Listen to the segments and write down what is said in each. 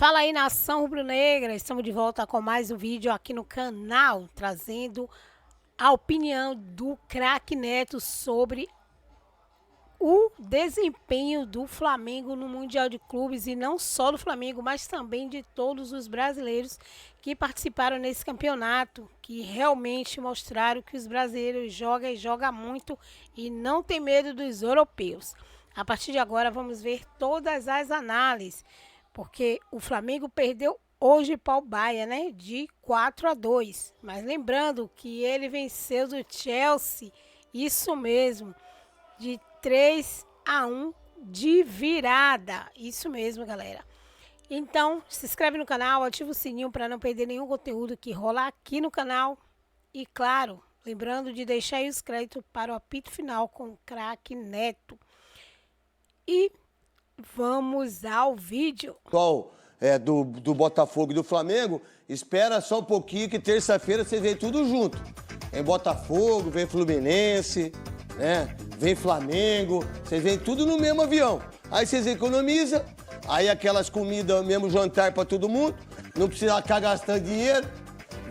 Fala aí, nação rubro-negra, estamos de volta com mais um vídeo aqui no canal, trazendo a opinião do craque Neto sobre o desempenho do Flamengo no Mundial de Clubes, e não só do Flamengo, mas também de todos os brasileiros que participaram nesse campeonato, que realmente mostraram que os brasileiros jogam e jogam muito e não tem medo dos europeus. A partir de agora vamos ver todas as análises, porque o Flamengo perdeu hoje para o Bahia, né? De 4-2. Mas lembrando que ele venceu do Chelsea, isso mesmo, de 3-1 de virada. Isso mesmo, galera. Então, se inscreve no canal, ativa o sininho para não perder nenhum conteúdo que rola aqui no canal. E claro, lembrando de deixar aí os créditos para o apito final com o craque Neto. E vamos ao vídeo. Do Botafogo e do Flamengo, espera só um pouquinho que terça-feira você vê tudo junto. Vem Botafogo, vem Fluminense, né? Vem Flamengo, vocês vêm tudo no mesmo avião. Aí vocês economizam, aí aquelas comidas, mesmo jantar pra todo mundo, não precisa ficar gastando dinheiro.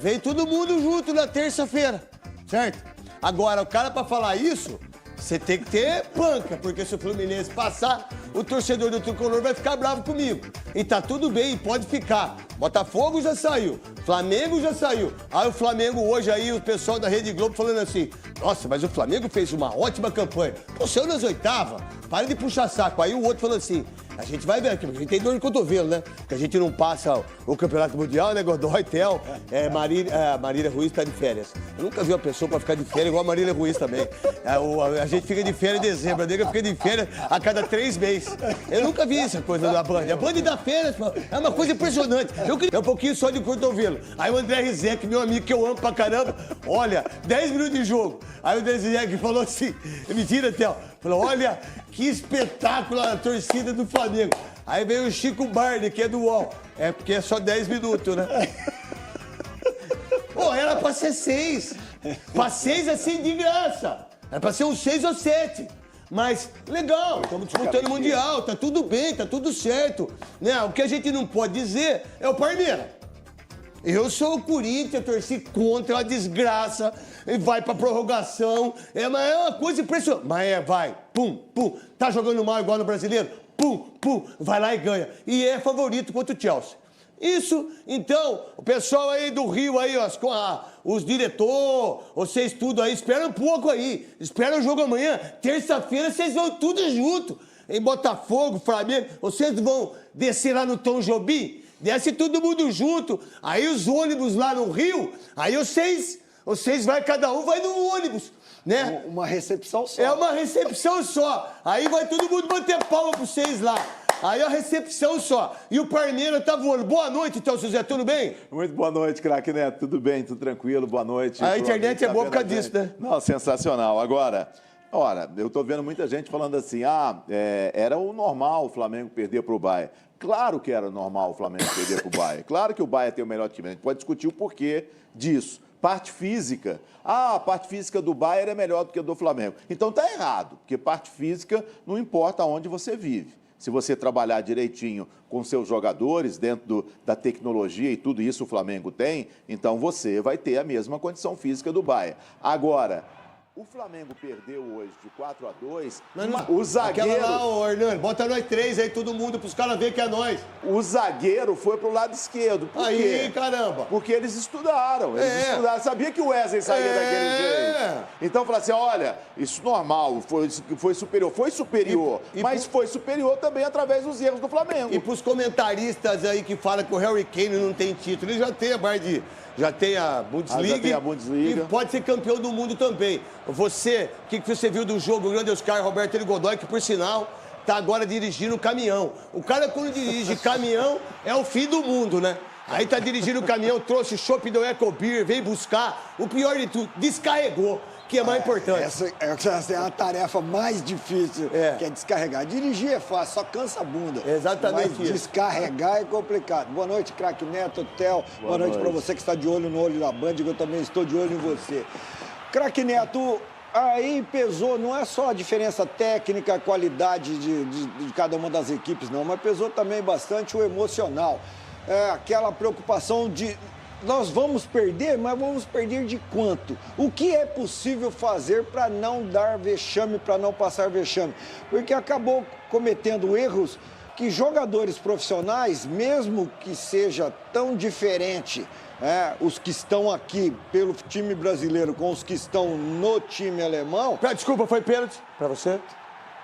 Vem todo mundo junto na terça-feira, certo? Agora, o cara pra falar isso, você tem que ter panca, porque se o Fluminense passar, o torcedor do Tricolor vai ficar bravo comigo. E tá tudo bem, pode ficar. Botafogo já saiu, Flamengo já saiu. Aí o Flamengo hoje aí, o pessoal da Rede Globo falando assim, nossa, mas o Flamengo fez uma ótima campanha. Pô, saiu nas oitavas, para de puxar saco. Aí o outro falando assim, a gente vai ver aqui, porque a gente tem dor de cotovelo, né? Porque a gente não passa o Campeonato Mundial, né? Godoy, Tel, Marília Ruiz tá de férias. Eu nunca vi uma pessoa pra ficar de férias igual a Marília Ruiz também. A gente fica de férias em dezembro, a nega fica de férias a cada 3 meses. Eu nunca vi essa coisa da Band. A Band dá férias, é uma coisa impressionante. Eu queria um pouquinho só de cotovelo. Aí o André Rizek, meu amigo que eu amo pra caramba, olha, 10 minutos de jogo. Aí o André Rizek falou assim, mentira, Tel, falou, olha, que espetáculo a torcida do Flamengo. Aí veio o Chico Barney, que é do UOL. É porque é só 10 minutos, né? Pô, era pra ser 6. Pra 6 assim de graça. Era pra ser uns 6 ou 7. Mas, legal, estamos disputando o Mundial, tá tudo bem, tá tudo certo. Né? O que a gente não pode dizer é o Palmeiras. Eu sou o Corinthians, torci contra, é uma desgraça, e vai pra prorrogação, é uma coisa impressionante. Mas vai, pum, pum, tá jogando mal igual no Brasileiro? Pum, pum, vai lá e ganha. E é favorito contra o Chelsea. Isso, então, o pessoal aí do Rio, aí, os diretores, vocês tudo aí, espera um pouco aí, espera o jogo amanhã, terça-feira vocês vão tudo junto, em Botafogo, Flamengo, vocês vão descer lá no Tom Jobim, desce todo mundo junto, aí os ônibus lá no Rio, aí vocês vai, cada um vai no ônibus, né? Uma recepção só. É uma recepção só, aí vai todo mundo bater palma pra vocês lá. Aí a recepção só. E o Palmeiras tá voando. Boa noite, então, José, tudo bem? Muito boa noite, craque Neto. Tudo bem, tudo tranquilo, boa noite. A internet é boa por causa disso, né? Não, sensacional. Agora, olha, eu tô vendo muita gente falando assim, era o normal o Flamengo perder pro Bahia. Claro que era normal o Flamengo perder pro Bahia. Claro que o Bahia tem o melhor time. A gente pode discutir o porquê disso. Parte física. A parte física do Bayern é melhor do que a do Flamengo. Então tá errado, porque parte física não importa onde você vive. Se você trabalhar direitinho com seus jogadores, dentro da tecnologia e tudo isso o Flamengo tem, então você vai ter a mesma condição física do Bayern. Agora, o Flamengo perdeu hoje de 4-2, o zagueiro... Aquela lá, ô Hernando, bota nós 3 aí, todo mundo, pros caras verem que é nós. O zagueiro foi pro lado esquerdo. Por aí, quê? caramba. Porque eles estudaram, Sabia que o Wesley saía daquele jeito. Então, fala assim, olha, isso normal, foi superior. Foi superior, mas foi superior também através dos erros do Flamengo. E pros comentaristas aí que falam que o Harry Kane não tem título, ele já tem a Bundesliga. Já tem a Bundesliga. E pode ser campeão do mundo também. Você, o que você viu do jogo, o grande Oscar Roberto L. Godoy, que por sinal tá agora dirigindo caminhão. O cara quando dirige caminhão é o fim do mundo, né? Aí tá dirigindo o caminhão, trouxe chopp do Eco Beer, veio buscar. O pior de tudo, descarregou, que é mais importante. Essa é a tarefa mais difícil, que é descarregar. Dirigir é fácil, só cansa a bunda. Exatamente mas isso. Descarregar é complicado. Boa noite, craque Neto, Tel. Boa noite para você que está de olho no olho da Band, que eu também estou de olho em você. Craque Neto, aí pesou, não é só a diferença técnica, a qualidade de cada uma das equipes, não, mas pesou também bastante o emocional. aquela preocupação de nós vamos perder, mas vamos perder de quanto? O que é possível fazer para não dar vexame, para não passar vexame? Porque acabou cometendo erros que jogadores profissionais, mesmo que seja tão diferente, os que estão aqui pelo time brasileiro com os que estão no time alemão... Desculpa, foi pênalti para você?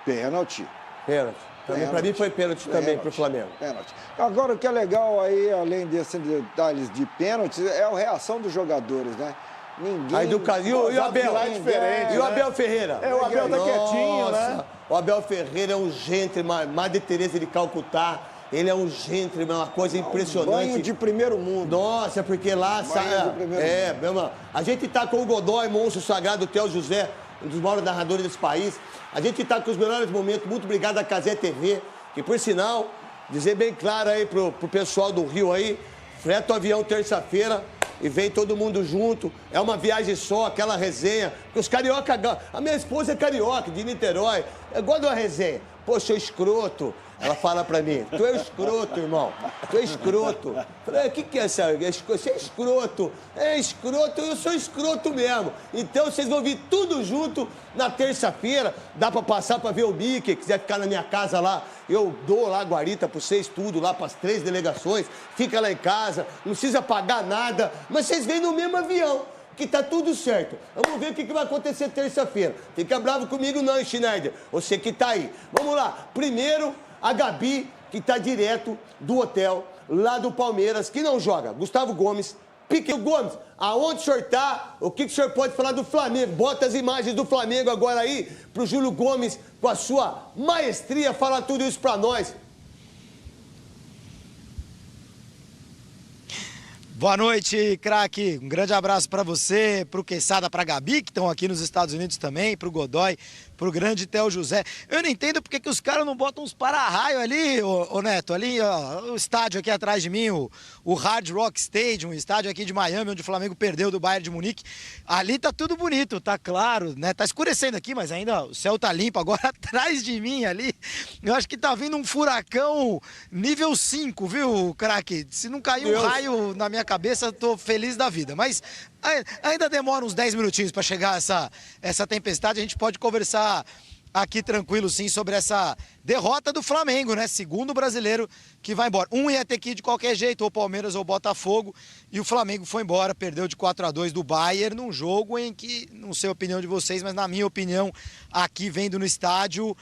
Pênalti. Pênalti. Para mim foi pênalti também para o Flamengo. Pênalti. Agora, o que é legal aí, além desses detalhes de pênalti, é a reação dos jogadores, né? Ninguém... Aí do Caio e o Abel. Diferente, e o Abel Ferreira? O Abel tá quietinho, né? O Abel Ferreira é um gentleman, Madre Teresa de Calcutá. Ele é um gentleman, uma coisa impressionante. Banho de primeiro mundo. Nossa, porque lá... meu irmão. A gente tá com o Godoy, monstro sagrado, o Theo José, um dos maiores narradores desse país. A gente está com os melhores momentos. Muito obrigado à Cazé TV, que por sinal, dizer bem claro aí pro pessoal do Rio aí, freta o avião terça-feira e vem todo mundo junto. É uma viagem só, aquela resenha. Porque os carioca... A minha esposa é carioca, de Niterói. Eu gosto de uma resenha. Poxa, eu escroto. Ela fala pra mim, tu é escroto, irmão. Tu é escroto. Eu falei, o que é essa? Você é escroto. É escroto, eu sou escroto mesmo. Então vocês vão vir tudo junto na terça-feira. Dá pra passar pra ver o Mickey, quiser ficar na minha casa lá. Eu dou lá a guarita pra vocês, tudo lá pras 3 delegações. Fica lá em casa, não precisa pagar nada. Mas vocês vêm no mesmo avião. Que tá tudo certo. Vamos ver o que vai acontecer terça-feira. Fica bravo comigo não, Schneider. Você que tá aí. Vamos lá. Primeiro, a Gabi, que tá direto do hotel, lá do Palmeiras, que não joga. Gustavo Gomes. Piquet Gomes, aonde o senhor tá? O que o senhor pode falar do Flamengo? Bota as imagens do Flamengo agora aí, pro Júlio Gomes, com a sua maestria, falar tudo isso pra nós. Boa noite, craque. Um grande abraço para você, para o Queçada, para a Gabi, que estão aqui nos Estados Unidos também, para o Godoy, para o grande Theo José. Eu não entendo porque que os caras não botam uns para-raio ali, ô Neto, ali, ó, o estádio aqui atrás de mim, o Hard Rock Stadium, o estádio aqui de Miami, onde o Flamengo perdeu do Bayern de Munique. Ali tá tudo bonito, tá claro, né? Tá escurecendo aqui, mas ainda o céu tá limpo. Agora atrás de mim ali, eu acho que tá vindo um furacão nível 5, viu, craque? Se não cair um raio na minha cabeça, tô feliz da vida. Mas ainda demora uns 10 minutinhos para chegar essa tempestade. A gente pode conversar aqui tranquilo, sim, sobre essa derrota do Flamengo, né? Segundo brasileiro que vai embora. Um ia ter que ir de qualquer jeito, ou Palmeiras ou Botafogo, e o Flamengo foi embora, perdeu de 4-2 do Bayern, num jogo em que, não sei a opinião de vocês, mas na minha opinião, aqui vendo no estádio,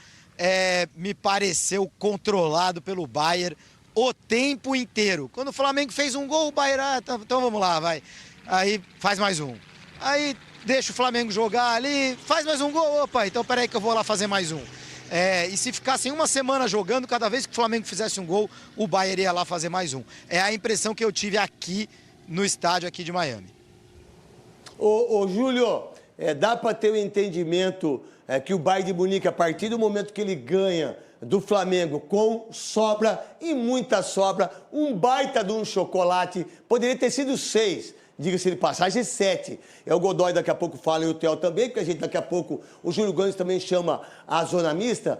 me pareceu controlado pelo Bayern o tempo inteiro. Quando o Flamengo fez um gol, o Bayern, então vamos lá, vai. Aí faz mais um. Aí deixa o Flamengo jogar ali, faz mais um gol, opa, então peraí que eu vou lá fazer mais um. E se ficassem uma semana jogando, cada vez que o Flamengo fizesse um gol, o Bayern ia lá fazer mais um. É a impressão que eu tive aqui no estádio aqui de Miami. Ô Júlio, dá para ter o entendimento que o Bayern de Munique, a partir do momento que ele ganha do Flamengo com sobra e muita sobra, um baita de um chocolate, poderia ter sido 6, diga-se de passagem, 7. O Godoy daqui a pouco fala e o Theo também, porque a gente daqui a pouco, o Júlio Gomes também chama a zona mista.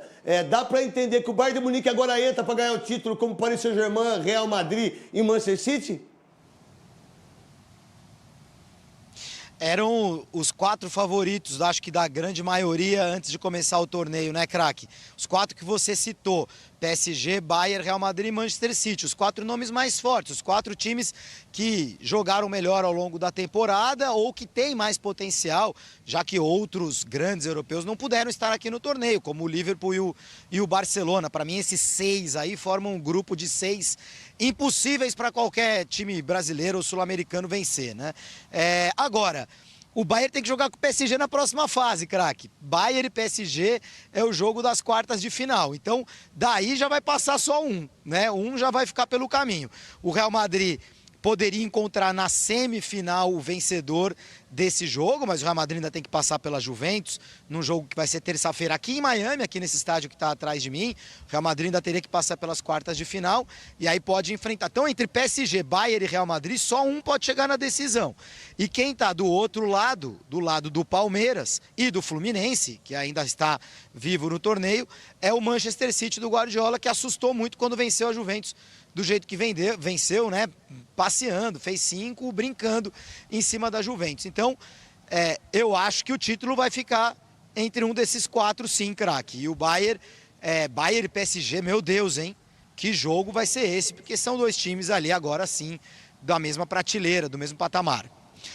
Dá para entender que o Bayern de Munique agora entra para ganhar o título como Paris Saint-Germain, Real Madrid e Manchester City? Eram os 4 favoritos, acho que da grande maioria antes de começar o torneio, né, craque? Os 4 que você citou, PSG, Bayern, Real Madrid e Manchester City, os 4 nomes mais fortes, os 4 times que jogaram melhor ao longo da temporada ou que têm mais potencial, já que outros grandes europeus não puderam estar aqui no torneio, como o Liverpool e o Barcelona. Para mim, esses 6 aí formam um grupo de 6 impossíveis para qualquer time brasileiro ou sul-americano vencer, né? Agora, o Bayern tem que jogar com o PSG na próxima fase, craque. Bayern e PSG é o jogo das quartas de final. Então, daí já vai passar só um, né? Um já vai ficar pelo caminho. O Real Madrid poderia encontrar na semifinal o vencedor desse jogo, mas o Real Madrid ainda tem que passar pela Juventus, num jogo que vai ser terça-feira aqui em Miami, aqui nesse estádio que está atrás de mim. O Real Madrid ainda teria que passar pelas quartas de final e aí pode enfrentar. Então, entre PSG, Bayern e Real Madrid, só um pode chegar na decisão. E quem está do outro lado, do lado do Palmeiras e do Fluminense, que ainda está vivo no torneio, é o Manchester City do Guardiola, que assustou muito quando venceu a Juventus do jeito que venceu, né? Passeando, fez 5, brincando em cima da Juventus. Então, eu acho que o título vai ficar entre um desses 4, sim, craque. E o Bayern e PSG, meu Deus, hein? Que jogo vai ser esse? Porque são 2 times ali, agora sim, da mesma prateleira, do mesmo patamar.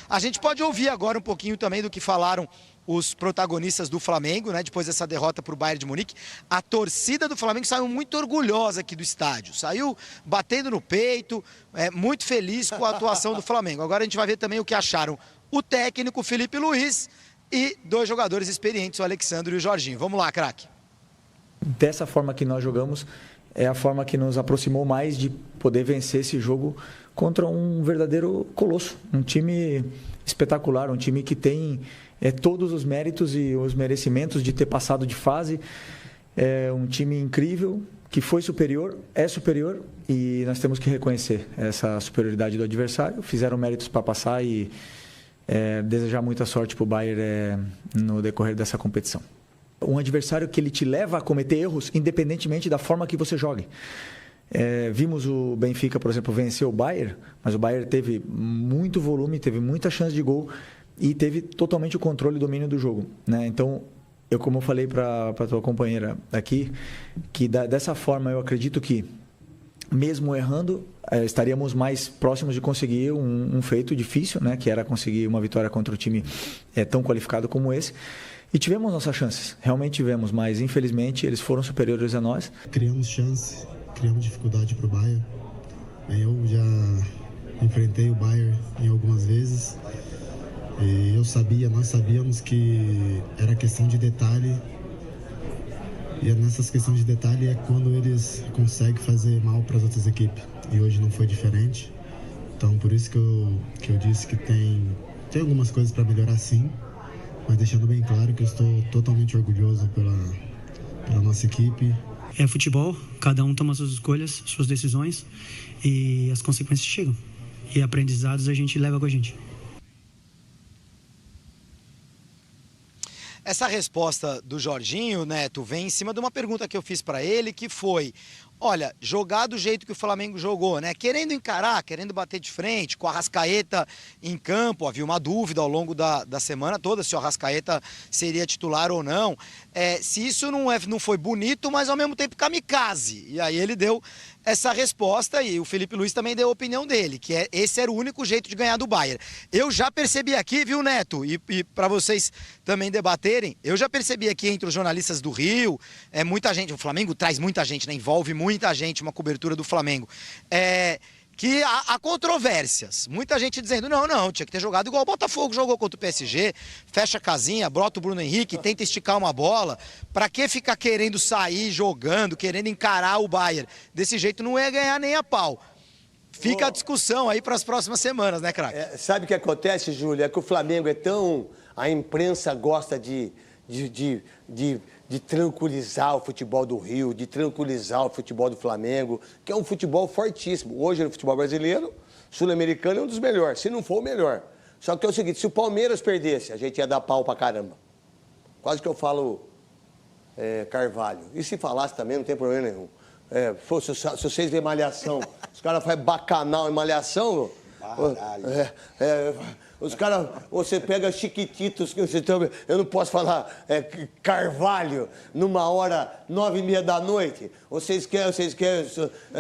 A gente pode ouvir agora um pouquinho também do que falaram os protagonistas do Flamengo, né? Depois dessa derrota para o Bayern de Munique. A torcida do Flamengo saiu muito orgulhosa aqui do estádio. Saiu batendo no peito, muito feliz com a atuação do Flamengo. Agora a gente vai ver também o que acharam o técnico Felipe Luiz e 2 jogadores experientes, o Alexandre e o Jorginho. Vamos lá, craque. Dessa forma que nós jogamos, é a forma que nos aproximou mais de poder vencer esse jogo contra um verdadeiro colosso, um time espetacular, um time que tem todos os méritos e os merecimentos de ter passado de fase, um time incrível, que foi superior, é superior, e nós temos que reconhecer essa superioridade do adversário. Fizeram méritos para passar e desejar muita sorte para o Bayern no decorrer dessa competição. Um adversário que ele te leva a cometer erros, independentemente da forma que você jogue. Vimos o Benfica, por exemplo, vencer o Bayern, mas o Bayern teve muito volume, teve muita chance de gol e teve totalmente o controle e domínio do jogo, né? Então, como eu falei para a tua companheira aqui, que dessa forma eu acredito que, mesmo errando, estaríamos mais próximos de conseguir um feito difícil, né? Que era conseguir uma vitória contra um time tão qualificado como esse. E tivemos nossas chances, realmente tivemos, mas infelizmente eles foram superiores a nós. Criamos chance, criamos dificuldade para o Bayern. Eu já enfrentei o Bayern em algumas vezes. E nós sabíamos que era questão de detalhe. E nessas questões de detalhe é quando eles conseguem fazer mal para as outras equipes. E hoje não foi diferente. Então por isso que eu disse que tem algumas coisas para melhorar, sim. Mas deixando bem claro que eu estou totalmente orgulhoso pela nossa equipe. É futebol, cada um toma suas escolhas, suas decisões e as consequências chegam. E aprendizados a gente leva com a gente. Essa resposta do Jorginho, Neto, vem em cima de uma pergunta que eu fiz para ele, que foi: olha, jogar do jeito que o Flamengo jogou, né? Querendo encarar, querendo bater de frente, com a Arrascaeta em campo. Havia uma dúvida ao longo da semana toda se o Arrascaeta seria titular ou não. Se isso não foi bonito, mas ao mesmo tempo kamikaze. E aí ele deu essa resposta e o Felipe Luiz também deu a opinião dele, que esse era o único jeito de ganhar do Bayern. Eu já percebi aqui, viu, Neto? E para vocês também debaterem, eu já percebi aqui entre os jornalistas do Rio, muita gente, o Flamengo traz muita gente, né? Envolve muita gente, uma cobertura do Flamengo. Que há controvérsias. Muita gente dizendo, não, tinha que ter jogado igual o Botafogo jogou contra o PSG, fecha a casinha, brota o Bruno Henrique, tenta esticar uma bola. Pra que ficar querendo sair, jogando, querendo encarar o Bayern? Desse jeito não ia ganhar nem a pau. Fica a discussão aí para as próximas semanas, né, craque? Sabe o que acontece, Júlio? É que o Flamengo é tão... A imprensa gosta de tranquilizar o futebol do Rio, de tranquilizar o futebol do Flamengo, que é um futebol fortíssimo. Hoje, no futebol brasileiro, sul-americano é um dos melhores, se não for o melhor. Só que é o seguinte, se o Palmeiras perdesse, a gente ia dar pau pra caramba. Quase que eu falo Carvalho. E se falasse também, não tem problema nenhum. Se vocês verem Malhação, os caras fazem bacanal em Malhação... Os caras, você pega Chiquititos, eu não posso falar Carvalho, numa hora 9h30 da noite. Vocês querem,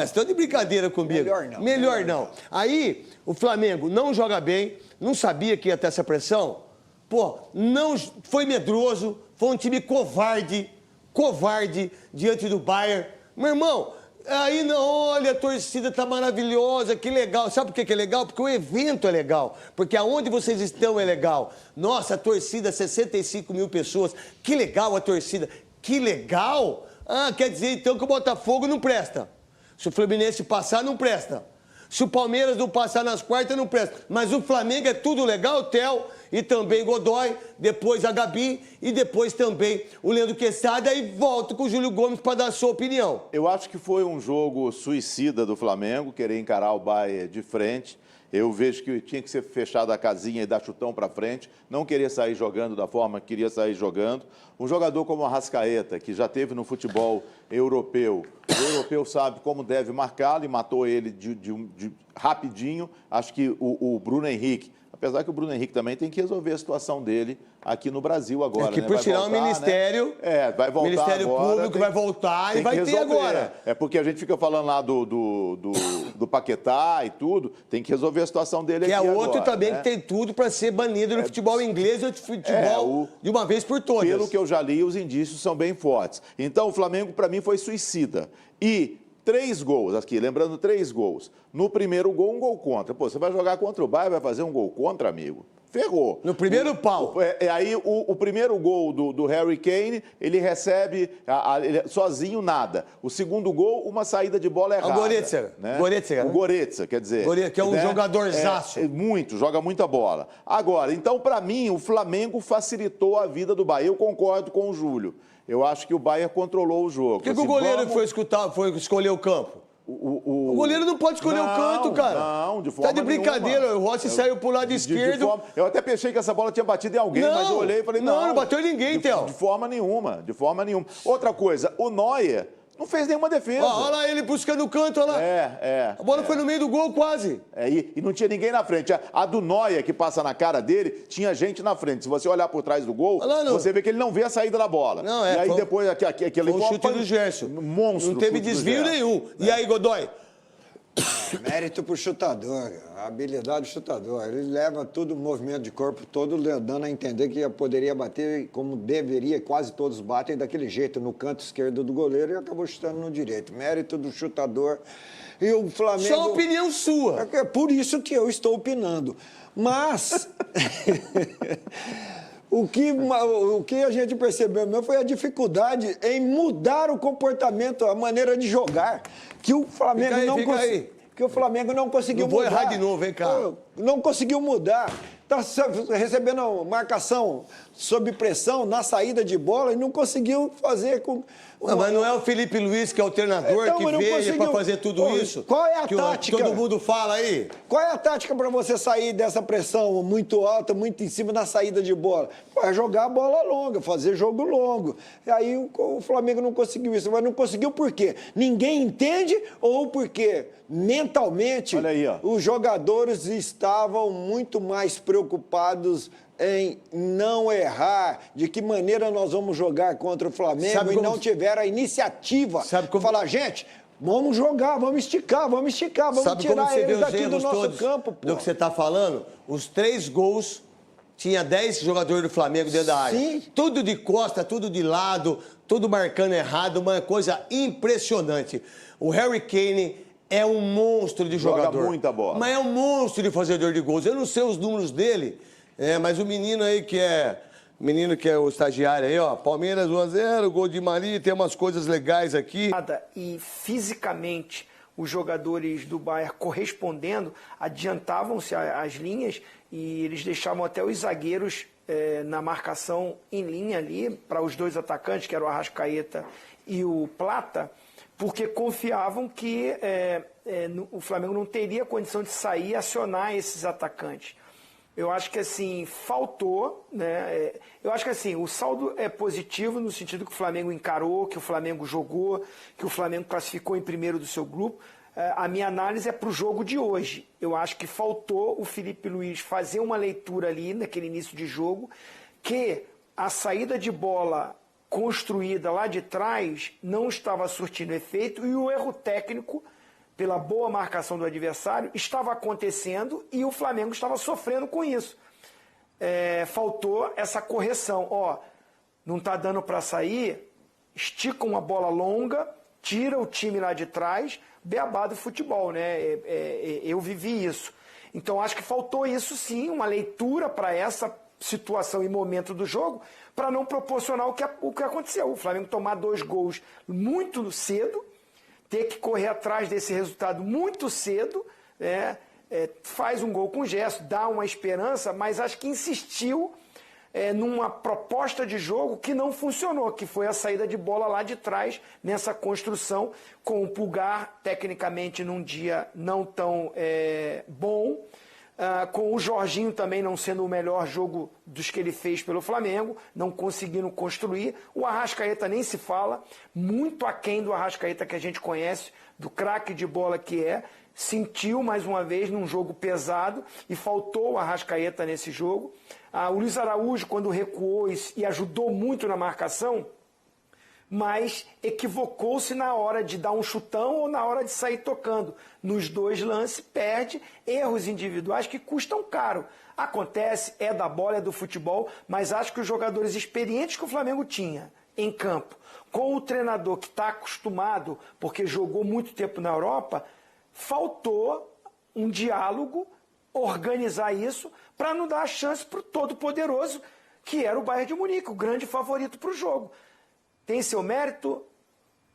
estão de brincadeira comigo. Melhor não. Aí, o Flamengo não joga bem, não sabia que ia ter essa pressão. Não foi medroso, foi um time covarde diante do Bayern. Meu irmão, aí não, olha, a torcida tá maravilhosa, que legal. Sabe por que é legal? Porque o evento é legal. Porque aonde vocês estão é legal. Nossa, a torcida, 65 mil pessoas. Que legal a torcida. Que legal? Quer dizer então que o Botafogo não presta. Se o Fluminense passar, não presta. Se o Palmeiras não passar nas quartas, não presta. Mas o Flamengo é tudo legal, Theo e também Godoy. depois a Gabi e depois também o Leandro Quesada e volto com o Júlio Gomes para dar a sua opinião. Eu acho que foi um jogo suicida do Flamengo, querer encarar o Bayern de frente. Eu vejo que tinha que ser fechada a casinha e dar chutão para frente, não querer sair jogando da forma que queria sair jogando. Um jogador como o Arrascaeta, que já teve no futebol europeu, o europeu sabe como deve marcá-lo e matou ele rapidinho. Acho que o Bruno Henrique, apesar que o Bruno Henrique também tem que resolver a situação dele aqui no Brasil agora. É que por tirar o Ministério, né? Vai voltar Ministério agora, Público vai voltar e vai ter agora. É porque a gente fica falando lá do Paquetá e tudo, tem que resolver a situação dele que aqui é outro agora, também né? que tem tudo para ser banido no futebol inglês e no futebol de uma vez por todas. Pelo que eu já li, os indícios são bem fortes. Então, o Flamengo, para mim, foi suicida. E 3 gols aqui, lembrando 3 gols. No primeiro gol, um gol contra. Pô, você vai jogar contra o Bayern, vai fazer um gol contra, amigo? Ferrou. No primeiro pau. Aí o primeiro gol do Harry Kane, ele recebe ele, sozinho nada. O segundo gol, uma saída de bola errada. O Goretzka. Né? Goretzka, o Goretzka, quer dizer. Goretzka, que é um jogadorzaço. Joga muita bola. Agora, então, para mim, o Flamengo facilitou a vida do Bayern. Eu concordo com o Júlio. Eu acho que o Bayern controlou o jogo. Por que o goleiro foi escolher o campo? O goleiro não pode escolher o canto, cara. Não, de forma Tá de brincadeira. nenhuma. O Rossi saiu pro lado esquerdo. Eu até pensei que essa bola tinha batido em alguém, mas eu olhei e falei, não bateu em ninguém, Theo. De forma nenhuma, de forma nenhuma. Outra coisa, o Neuer não fez nenhuma defesa. Olha lá ele buscando o canto, olha lá. A bola foi no meio do gol quase. E não tinha ninguém na frente. A do Neuer, que passa na cara dele, tinha gente na frente. Se você olhar por trás do gol, você vê que ele não vê a saída da bola. Não, e aí depois aquele foi um chute do Gerson. Monstro. Não teve desvio nenhum. E aí, Godoy? Mérito pro chutador, a habilidade do chutador. Ele leva todo o movimento de corpo todo, dando a entender que poderia bater como deveria, quase todos batem daquele jeito, no canto esquerdo do goleiro, e acabou chutando no direito. Mérito do chutador. E o Flamengo... Só opinião sua. É por isso que eu estou opinando. Mas... O que a gente percebeu mesmo foi a dificuldade em mudar o comportamento, a maneira de jogar, que o Flamengo que o Flamengo não conseguiu mudar. Não vou errar de novo, vem cá. Não conseguiu mudar. Está recebendo marcação sob pressão na saída de bola e não conseguiu fazer com... Não, mas não é o Felipe Luiz, que é o treinador, então, que veio para fazer tudo isso? Qual é a tática? Que todo mundo fala aí. Qual é a tática para você sair dessa pressão muito alta, muito em cima na saída de bola? É jogar a bola longa, fazer jogo longo. E aí o Flamengo não conseguiu isso. Mas não conseguiu por quê? Ninguém entende ou porque mentalmente os jogadores estavam muito mais preocupados em não errar, de que maneira nós vamos jogar contra o Flamengo não tiveram a iniciativa. Falar, gente, vamos jogar, vamos esticar, vamos tirar eles daqui do nosso campo. Do que você está falando, os 3 gols, tinha 10 jogadores do Flamengo dentro da área. Sim. Tudo de costa, tudo de lado, tudo marcando errado, uma coisa impressionante. O Harry Kane é um monstro de jogador. Joga muita bola. Mas é um monstro de fazedor de gols. Eu não sei os números dele, mas o menino aí que é o estagiário aí, ó, Palmeiras 1-0, gol de Maria, tem umas coisas legais aqui. E fisicamente os jogadores do Bayern correspondendo, adiantavam-se as linhas e eles deixavam até os zagueiros na marcação em linha ali, para os 2 atacantes, que eram o Arrascaeta e o Plata, porque confiavam que o Flamengo não teria condição de sair e acionar esses atacantes. Eu acho que, assim, faltou, né? Eu acho que, assim, o saldo é positivo no sentido que o Flamengo encarou, que o Flamengo jogou, que o Flamengo classificou em primeiro do seu grupo. A minha análise é para o jogo de hoje. Eu acho que faltou o Felipe Luiz fazer uma leitura ali, naquele início de jogo, que a saída de bola construída lá de trás não estava surtindo efeito e o erro técnico, pela boa marcação do adversário, estava acontecendo e o Flamengo estava sofrendo com isso. Faltou essa correção. Não está dando para sair, estica uma bola longa, tira o time lá de trás, beabá do futebol, né? Eu vivi isso. Então, acho que faltou isso sim, uma leitura para essa situação e momento do jogo, para não proporcionar o que aconteceu. O Flamengo tomar 2 gols muito cedo, ter que correr atrás desse resultado muito cedo, faz um gol com gesto, dá uma esperança, mas acho que insistiu numa proposta de jogo que não funcionou, que foi a saída de bola lá de trás, nessa construção, com o Pulgar, tecnicamente, num dia não tão bom, com o Jorginho também não sendo o melhor jogo dos que ele fez pelo Flamengo, não conseguindo construir. O Arrascaeta nem se fala, muito aquém do Arrascaeta que a gente conhece, do craque de bola que é. Sentiu mais uma vez num jogo pesado e faltou o Arrascaeta nesse jogo. O Luiz Araújo, quando recuou e ajudou muito na marcação, mas equivocou-se na hora de dar um chutão ou na hora de sair tocando. Nos dois lances, perde erros individuais que custam caro. Acontece, é da bola, é do futebol, mas acho que os jogadores experientes que o Flamengo tinha em campo, com o treinador que está acostumado, porque jogou muito tempo na Europa, faltou um diálogo, organizar isso, para não dar a chance para o todo-poderoso, que era o Bayern de Munique, o grande favorito para o jogo. Tem seu mérito,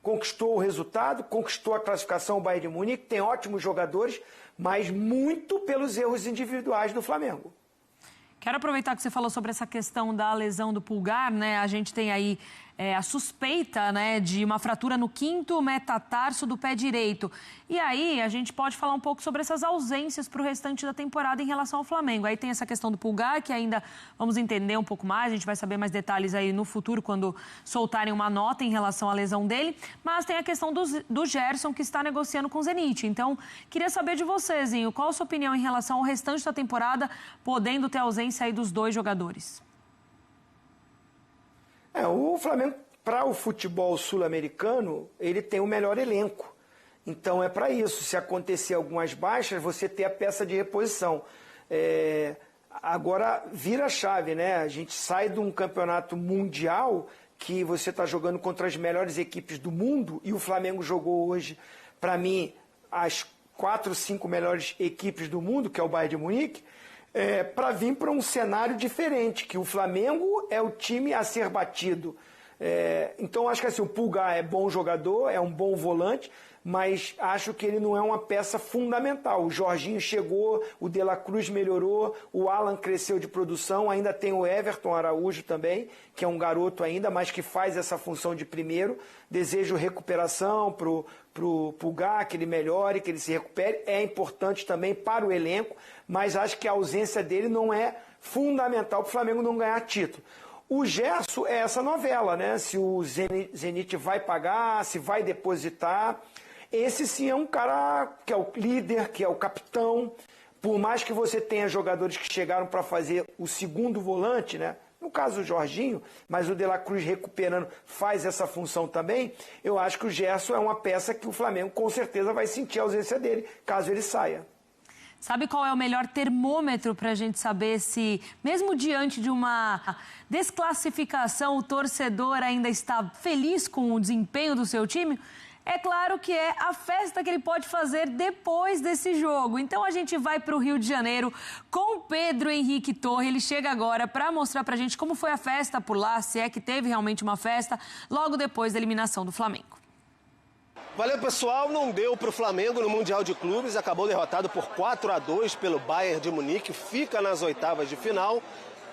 conquistou o resultado, conquistou a classificação o Bayern de Munique, tem ótimos jogadores, mas muito pelos erros individuais do Flamengo. Quero aproveitar que você falou sobre essa questão da lesão do Pulgar, né? A gente tem aí a suspeita, né, de uma fratura no 5º metatarso do pé direito. E aí a gente pode falar um pouco sobre essas ausências para o restante da temporada em relação ao Flamengo. Aí tem essa questão do Pulgar, que ainda vamos entender um pouco mais, a gente vai saber mais detalhes aí no futuro, quando soltarem uma nota em relação à lesão dele. Mas tem a questão do Gerson, que está negociando com o Zenit. Então, queria saber de você, Zinho, qual a sua opinião em relação ao restante da temporada, podendo ter ausência aí dos dois jogadores? O Flamengo, para o futebol sul-americano, ele tem o melhor elenco. Então é para isso. Se acontecer algumas baixas, você ter a peça de reposição. Agora vira a chave, né? A gente sai de um campeonato mundial que você está jogando contra as melhores equipes do mundo, e o Flamengo jogou hoje, para mim, as 4, 5 melhores equipes do mundo, que é o Bayern de Munique, para vir para um cenário diferente, que o Flamengo é o time a ser batido. Então, acho que assim, o Pulgar é bom jogador, é um bom volante, mas acho que ele não é uma peça fundamental. O Jorginho chegou, o De La Cruz melhorou, o Alan cresceu de produção, ainda tem o Everton Araújo também, que é um garoto ainda, mas que faz essa função de primeiro. Desejo recuperação pro Pulgar, que ele melhore, que ele se recupere. É importante também para o elenco, mas acho que a ausência dele não é fundamental para o Flamengo não ganhar título. O Gerson é essa novela, né? Se o Zenit vai pagar, se vai depositar. Esse sim é um cara que é o líder, que é o capitão. Por mais que você tenha jogadores que chegaram para fazer o segundo volante, né? No caso o Jorginho, mas o De La Cruz recuperando faz essa função também. Eu acho que o Gerson é uma peça que o Flamengo com certeza vai sentir a ausência dele, caso ele saia. Sabe qual é o melhor termômetro para a gente saber se, mesmo diante de uma desclassificação, o torcedor ainda está feliz com o desempenho do seu time? É claro que é a festa que ele pode fazer depois desse jogo. Então a gente vai para o Rio de Janeiro com Pedro Henrique Torre. Ele chega agora para mostrar para a gente como foi a festa por lá, se é que teve realmente uma festa, logo depois da eliminação do Flamengo. Valeu, pessoal. Não deu para o Flamengo no Mundial de Clubes. Acabou derrotado por 4-2 pelo Bayern de Munique. Fica nas oitavas de final.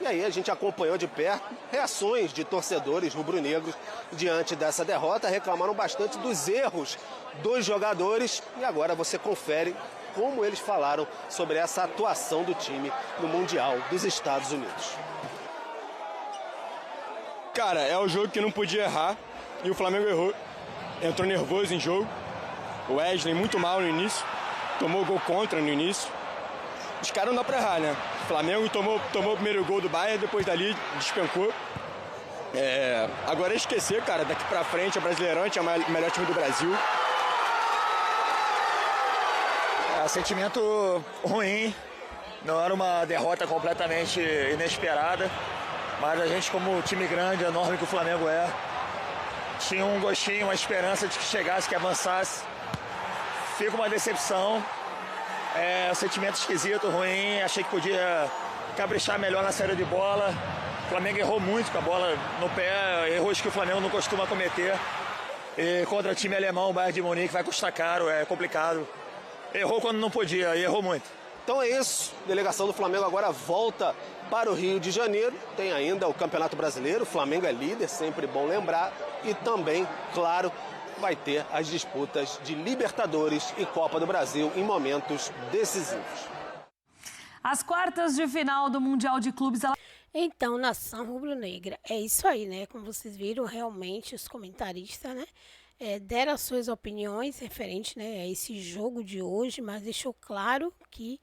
E aí a gente acompanhou de perto reações de torcedores rubro-negros diante dessa derrota. Reclamaram bastante dos erros dos jogadores. E agora você confere como eles falaram sobre essa atuação do time no Mundial dos Estados Unidos. Cara, é o jogo que não podia errar e o Flamengo errou. Entrou nervoso em jogo. O Wesley muito mal no início. Tomou gol contra no início. Os caras não dá pra errar, né? O Flamengo tomou o primeiro gol do Bayern, depois dali despencou. Agora é esquecer, cara, daqui pra frente, a Brasileirante é o melhor time do Brasil. Sentimento ruim. Não era uma derrota completamente inesperada. Mas a gente, como time grande, enorme que o Flamengo é, tinha um gostinho, uma esperança de que chegasse, que avançasse. Fica uma decepção. Um sentimento esquisito, ruim. Achei que podia caprichar melhor na saída de bola. O Flamengo errou muito com a bola no pé, erros que o Flamengo não costuma cometer. E contra time alemão, o Bayern de Munique, vai custar caro, é complicado. Errou quando não podia e errou muito. Então é isso, a delegação do Flamengo agora volta para o Rio de Janeiro. Tem ainda o Campeonato Brasileiro, o Flamengo é líder, sempre bom lembrar. E também, claro, vai ter as disputas de Libertadores e Copa do Brasil em momentos decisivos. As quartas de final do Mundial de Clubes... Então, nação rubro-negra, é isso aí, né? Como vocês viram, realmente, os comentaristas, né? Deram as suas opiniões referente, né, a esse jogo de hoje, mas deixou claro que,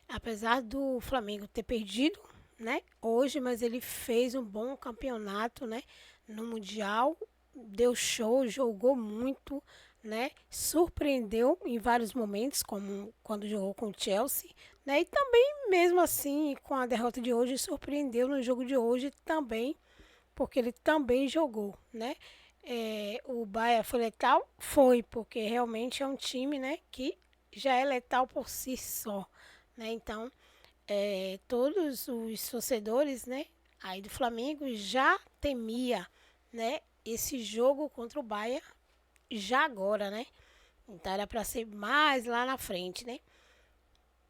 apesar do Flamengo ter perdido, né, hoje, mas ele fez um bom campeonato, né, no Mundial, deu show, jogou muito, né, surpreendeu em vários momentos, como quando jogou com o Chelsea, né, e também, mesmo assim, com a derrota de hoje, surpreendeu no jogo de hoje também, porque ele também jogou, né. O Bahia foi letal? Foi, porque realmente é um time, né, que já é letal por si só, né? Então, todos os torcedores, né, aí do Flamengo já temia, né, esse jogo contra o Bahia já agora, né? Então era para ser mais lá na frente, né?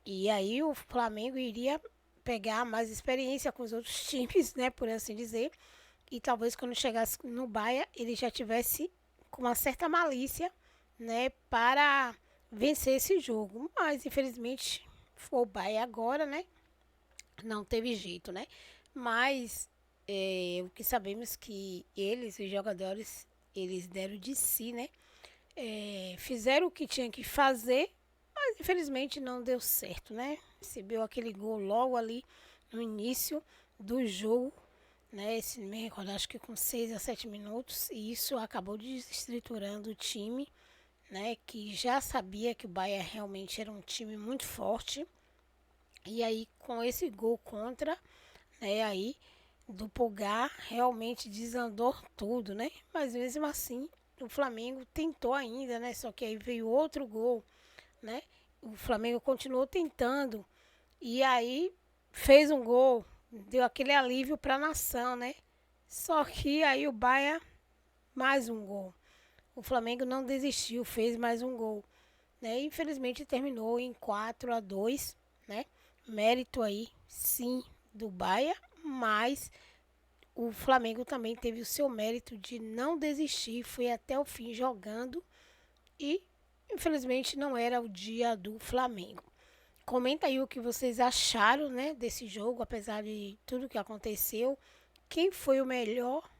E aí o Flamengo iria pegar mais experiência com os outros times, né, por assim dizer. E talvez quando chegasse no Bahia, ele já tivesse com uma certa malícia, né, para vencer esse jogo. Mas, infelizmente, foi o Bahia agora, né? Não teve jeito, né? Mas, o que sabemos que eles, os jogadores, eles deram de si, né? Fizeram o que tinha que fazer, mas, infelizmente, não deu certo, né? Recebeu aquele gol logo ali no início do jogo, né, se não me recordo, acho que com 6 a 7 minutos, e isso acabou desestruturando o time, né, que já sabia que o Bahia realmente era um time muito forte, e aí com esse gol contra, né, aí do Pulgar, realmente desandou tudo, né, mas mesmo assim o Flamengo tentou ainda, né, só que aí veio outro gol, né, o Flamengo continuou tentando, e aí fez um gol, deu aquele alívio para a nação, né? Só que aí o Bahia, mais um gol. O Flamengo não desistiu, fez mais um gol, né? Infelizmente terminou em 4-2, né? Mérito aí, sim, do Bahia, mas o Flamengo também teve o seu mérito de não desistir, foi até o fim jogando e, infelizmente, não era o dia do Flamengo. Comenta aí o que vocês acharam, né, desse jogo, apesar de tudo que aconteceu. Quem foi o melhor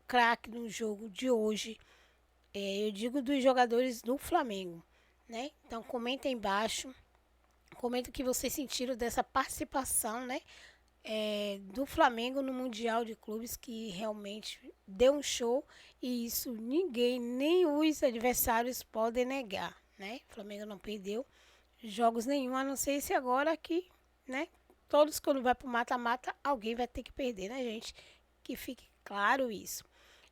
craque no jogo de hoje? Eu digo dos jogadores do Flamengo, né? Então comenta aí embaixo. Comenta o que vocês sentiram dessa participação, né, do Flamengo no Mundial de Clubes, que realmente deu um show. E isso ninguém, nem os adversários podem negar, né? O Flamengo não perdeu jogos nenhum, a não ser esse agora que, né, todos quando vai pro mata-mata, alguém vai ter que perder, né, gente? Que fique claro isso.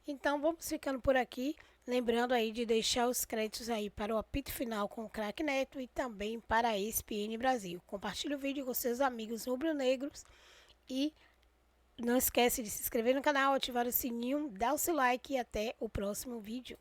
Então, vamos ficando por aqui, lembrando aí de deixar os créditos aí para o apito final com o Craque Neto e também para a ESPN Brasil. Compartilhe o vídeo com seus amigos rubro-negros e não esquece de se inscrever no canal, ativar o sininho, dar o seu like e até o próximo vídeo.